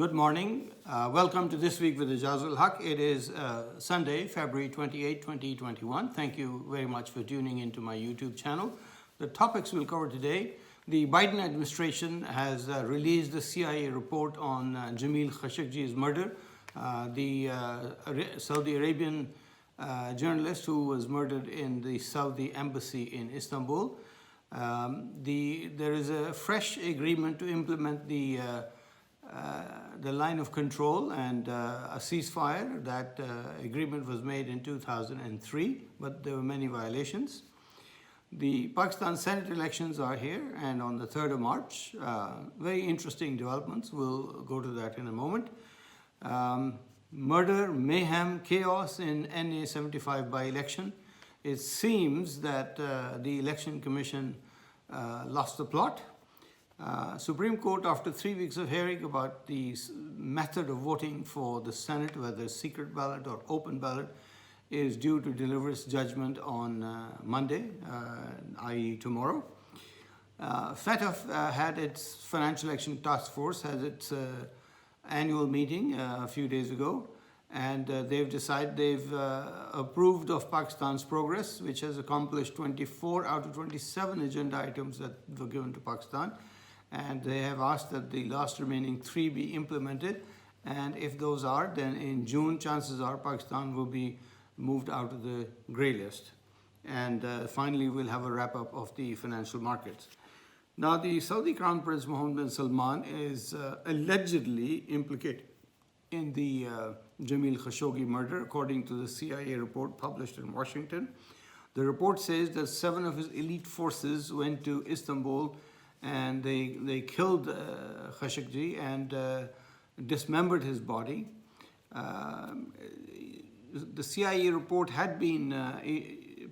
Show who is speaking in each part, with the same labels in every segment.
Speaker 1: Good morning. Welcome to This Week with Ajaz Haque. It is Sunday, February 28, 2021. Thank you very much for tuning into my YouTube channel. The topics we'll cover today. The Biden administration has released the CIA report on Jamal Khashoggi's murder, the Saudi Arabian journalist who was murdered in the Saudi embassy in Istanbul. There is a fresh agreement to implement the line of control and a ceasefire. That agreement was made in 2003, but there were many violations. The Pakistan Senate elections are here, and on the 3rd of March, very interesting developments. We'll go to that in a moment. Murder, mayhem, chaos in NA 75 by-election. It seems that the Election Commission lost the plot. Supreme Court, after 3 weeks of hearing about the method of voting for the Senate, whether secret ballot or open ballot, is due to deliver its judgment on Monday, i.e. tomorrow. Fatf had its Financial Action Task Force, has its annual meeting a few days ago, and they've approved of Pakistan's progress, which has accomplished 24 out of 27 agenda items that were given to Pakistan. And they have asked that the last remaining 3 be implemented. And if those are, then in June, chances are Pakistan will be moved out of the grey list. And finally, we'll have a wrap-up of the financial markets. Now, the Saudi Crown Prince Mohammed bin Salman is allegedly implicated in the Jamal Khashoggi murder, according to the CIA report published in Washington. The report says that 7 of his elite forces went to Istanbul and they killed Khashoggi and dismembered his body. The CIA report had been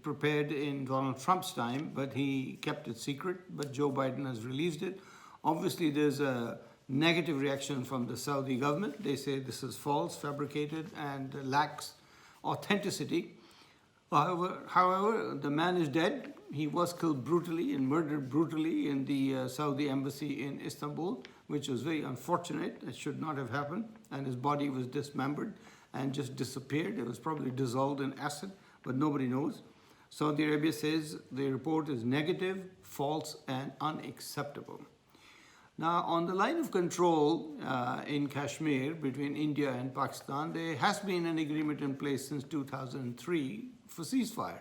Speaker 1: prepared in Donald Trump's time, but he kept it secret, but Joe Biden has released it. Obviously, there's a negative reaction from the Saudi government. They say this is false, fabricated, and lacks authenticity. However, the man is dead. He was killed brutally and murdered brutally in the Saudi embassy in Istanbul, which was very unfortunate. It should not have happened. And his body was dismembered and just disappeared. It was probably dissolved in acid, but nobody knows. Saudi Arabia says the report is negative, false, and unacceptable. Now, on the line of control in Kashmir between India and Pakistan, there has been an agreement in place since 2003 for ceasefire.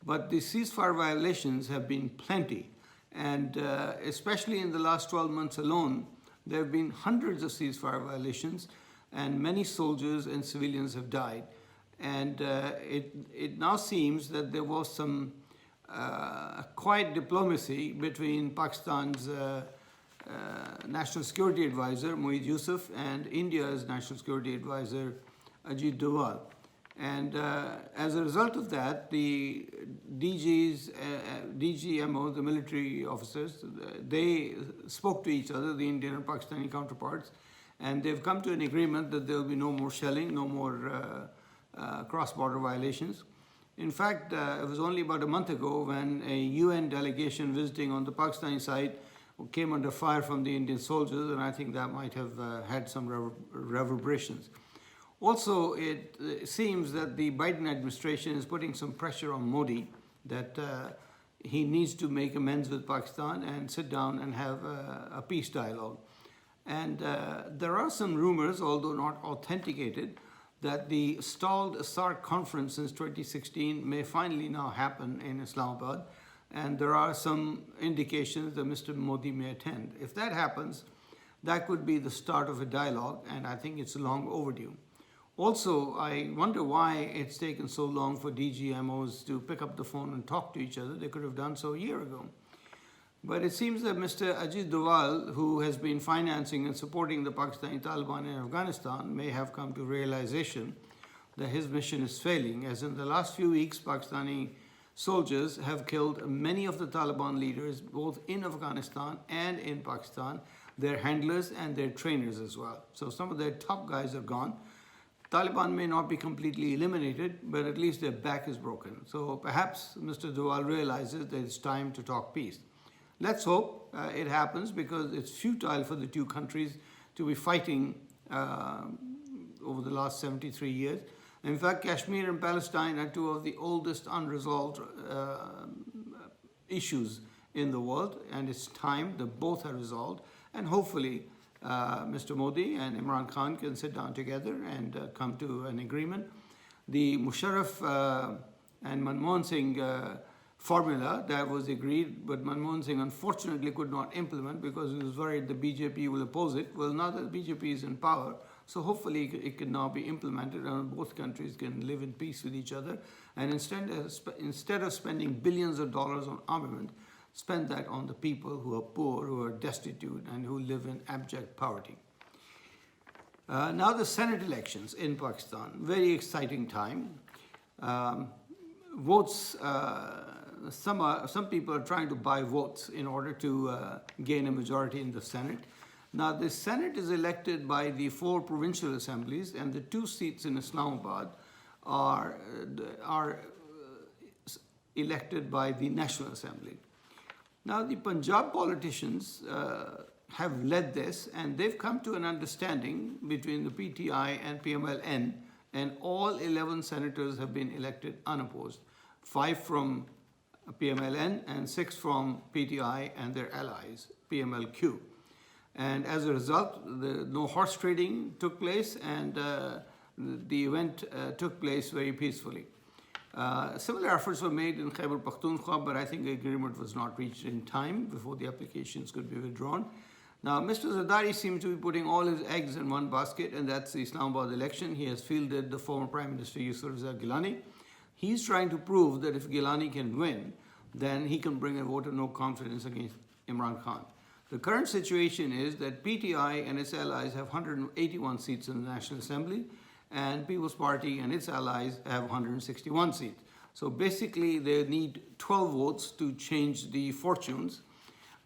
Speaker 1: But the ceasefire violations have been plenty. And especially in the last 12 months alone, there have been hundreds of ceasefire violations, and many soldiers and civilians have died. And it now seems that there was some quiet diplomacy between Pakistan's National Security Advisor, Moeed Yusuf, and India's National Security Advisor, Ajit Doval. And as a result of that, the DGMO, the military officers, they spoke to each other, the Indian and Pakistani counterparts, and they've come to an agreement that there will be no more shelling, no more cross-border violations. In fact, it was only about a month ago when a UN delegation visiting on the Pakistani side came under fire from the Indian soldiers, and I think that might have had some reverberations. Also, it seems that the Biden administration is putting some pressure on Modi that he needs to make amends with Pakistan and sit down and have a peace dialogue. And there are some rumors, although not authenticated, that the stalled SARC conference since 2016 may finally now happen in Islamabad. And there are some indications that Mr. Modi may attend. If that happens, that could be the start of a dialogue, and I think it's long overdue. Also, I wonder why it's taken so long for DGMOs to pick up the phone and talk to each other. They could have done so a year ago. But it seems that Mr. Ajit Doval, who has been financing and supporting the Pakistani Taliban in Afghanistan, may have come to realization that his mission is failing, as in the last few weeks, Pakistani soldiers have killed many of the Taliban leaders, both in Afghanistan and in Pakistan, their handlers and their trainers as well. So some of their top guys are gone. Taliban may not be completely eliminated, but at least their back is broken. So perhaps Mr. Doval realizes that it's time to talk peace. Let's hope it happens, because it's futile for the two countries to be fighting over the last 73 years. In fact, Kashmir and Palestine are two of the oldest unresolved issues in the world, and it's time that both are resolved. And hopefully, Mr. Modi and Imran Khan can sit down together and come to an agreement. The Musharraf and Manmohan Singh formula that was agreed, but Manmohan Singh unfortunately could not implement because he was worried the BJP will oppose it. Well, now that the BJP is in power, so hopefully it can now be implemented and both countries can live in peace with each other. And instead of spending billions of dollars on armament, spend that on the people who are poor, who are destitute, and who live in abject poverty. Now the Senate elections in Pakistan, very exciting time. Votes, some people are trying to buy votes in order to gain a majority in the Senate. Now the Senate is elected by the 4 provincial assemblies, and the 2 seats in Islamabad are elected by the National Assembly. Now the Punjab politicians have led this, and they've come to an understanding between the PTI and PMLN, and all 11 senators have been elected unopposed. 5 from PMLN and 6 from PTI and their allies, PMLQ. And as a result, no horse trading took place, and the event took place very peacefully. Similar efforts were made in Khyber Pakhtunkhwa, but I think the agreement was not reached in time before the applications could be withdrawn. Now, Mr. Zardari seems to be putting all his eggs in one basket, and that's the Islamabad election. He has fielded the former Prime Minister Yusuf Raza Gilani. He's trying to prove that if Gilani can win, then he can bring a vote of no confidence against Imran Khan. The current situation is that PTI and its allies have 181 seats in the National Assembly, and People's Party and its allies have 161 seats. So basically, they need 12 votes to change the fortunes,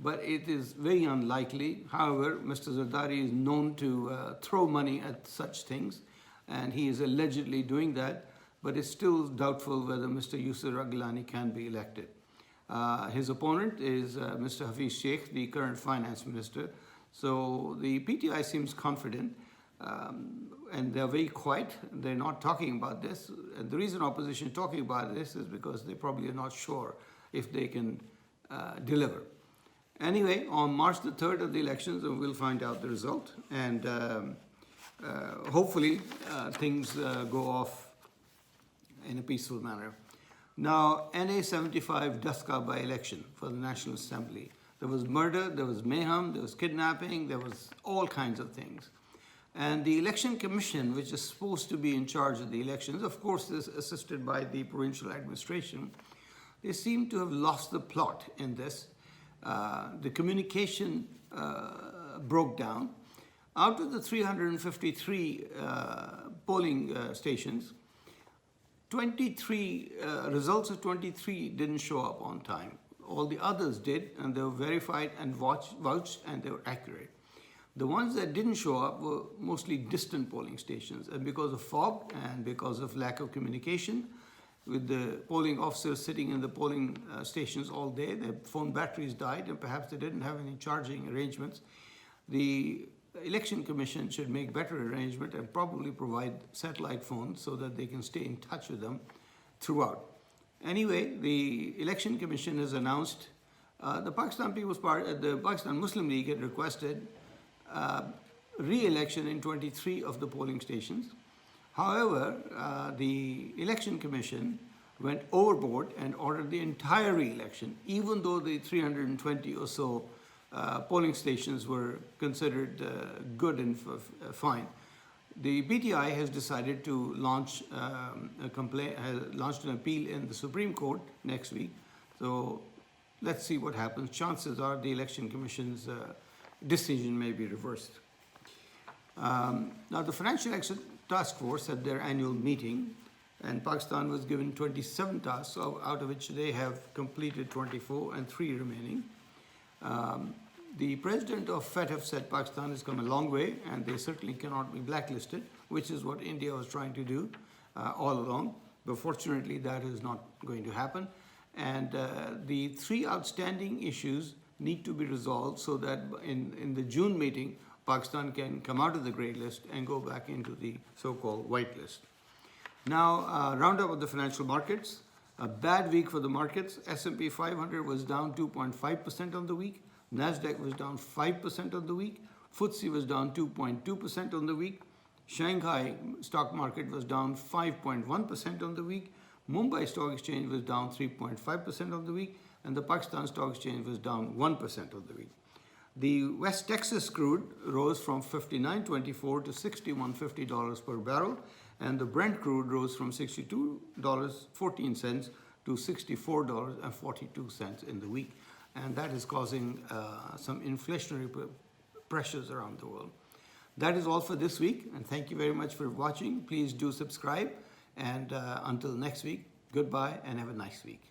Speaker 1: but it is very unlikely. However, Mr. Zardari is known to throw money at such things, and he is allegedly doing that, but it's still doubtful whether Mr. Yusuf Gilani can be elected. His opponent is Mr. Hafiz Sheikh, the current finance minister. So the PTI seems confident, and they're very quiet. They're not talking about this. And the reason opposition is talking about this is because they probably are not sure if they can deliver. Anyway, on March the 3rd of the elections, we'll find out the result. And hopefully things go off in a peaceful manner. Now, NA 75 Daska by-election for the National Assembly. There was murder, there was mayhem, there was kidnapping, there was all kinds of things. And the Election Commission, which is supposed to be in charge of the elections, of course is assisted by the provincial administration, they seem to have lost the plot in this. The communication broke down. Out of the 353 polling stations, 23 results of 23 didn't show up on time. All the others did, and they were verified and vouched, and they were accurate. The ones that didn't show up were mostly distant polling stations, and because of fog and because of lack of communication with the polling officers sitting in the polling stations all day, their phone batteries died, and perhaps they didn't have any charging arrangements. The Election Commission should make better arrangement and probably provide satellite phones so that they can stay in touch with them throughout. Anyway, the Election Commission has announced the Pakistan People's Party, the Pakistan Muslim League had requested re-election in 23 of the polling stations. However, the Election Commission went overboard and ordered the entire re-election, even though the 320 or so polling stations were considered good and fine. The PTI has decided to launch launched an appeal in the Supreme Court next week. So let's see what happens. Chances are the Election Commission's decision may be reversed. Now the Financial Action Task Force had their annual meeting, and Pakistan was given 27 tasks, out of which they have completed 24 and 3 remaining. The president of Fatf said Pakistan has come a long way, and they certainly cannot be blacklisted, which is what India was trying to do all along. But fortunately, that is not going to happen. And the 3 outstanding issues need to be resolved so that in the June meeting, Pakistan can come out of the grey list and go back into the so-called white list. Now, roundup of the financial markets. A bad week for the markets. S&P 500 was down 2.5% on the week. Nasdaq was down 5% on the week. FTSE was down 2.2% on the week. Shanghai stock market was down 5.1% on the week. Mumbai Stock Exchange was down 3.5% on the week. And the Pakistan Stock Exchange was down 1% on the week. The West Texas crude rose from $59.24 to $61.50 per barrel. And the Brent crude rose from $62.14 to $64.42 in the week. And that is causing some inflationary pressures around the world. That is all for this week. And thank you very much for watching. Please do subscribe. And until next week, goodbye and have a nice week.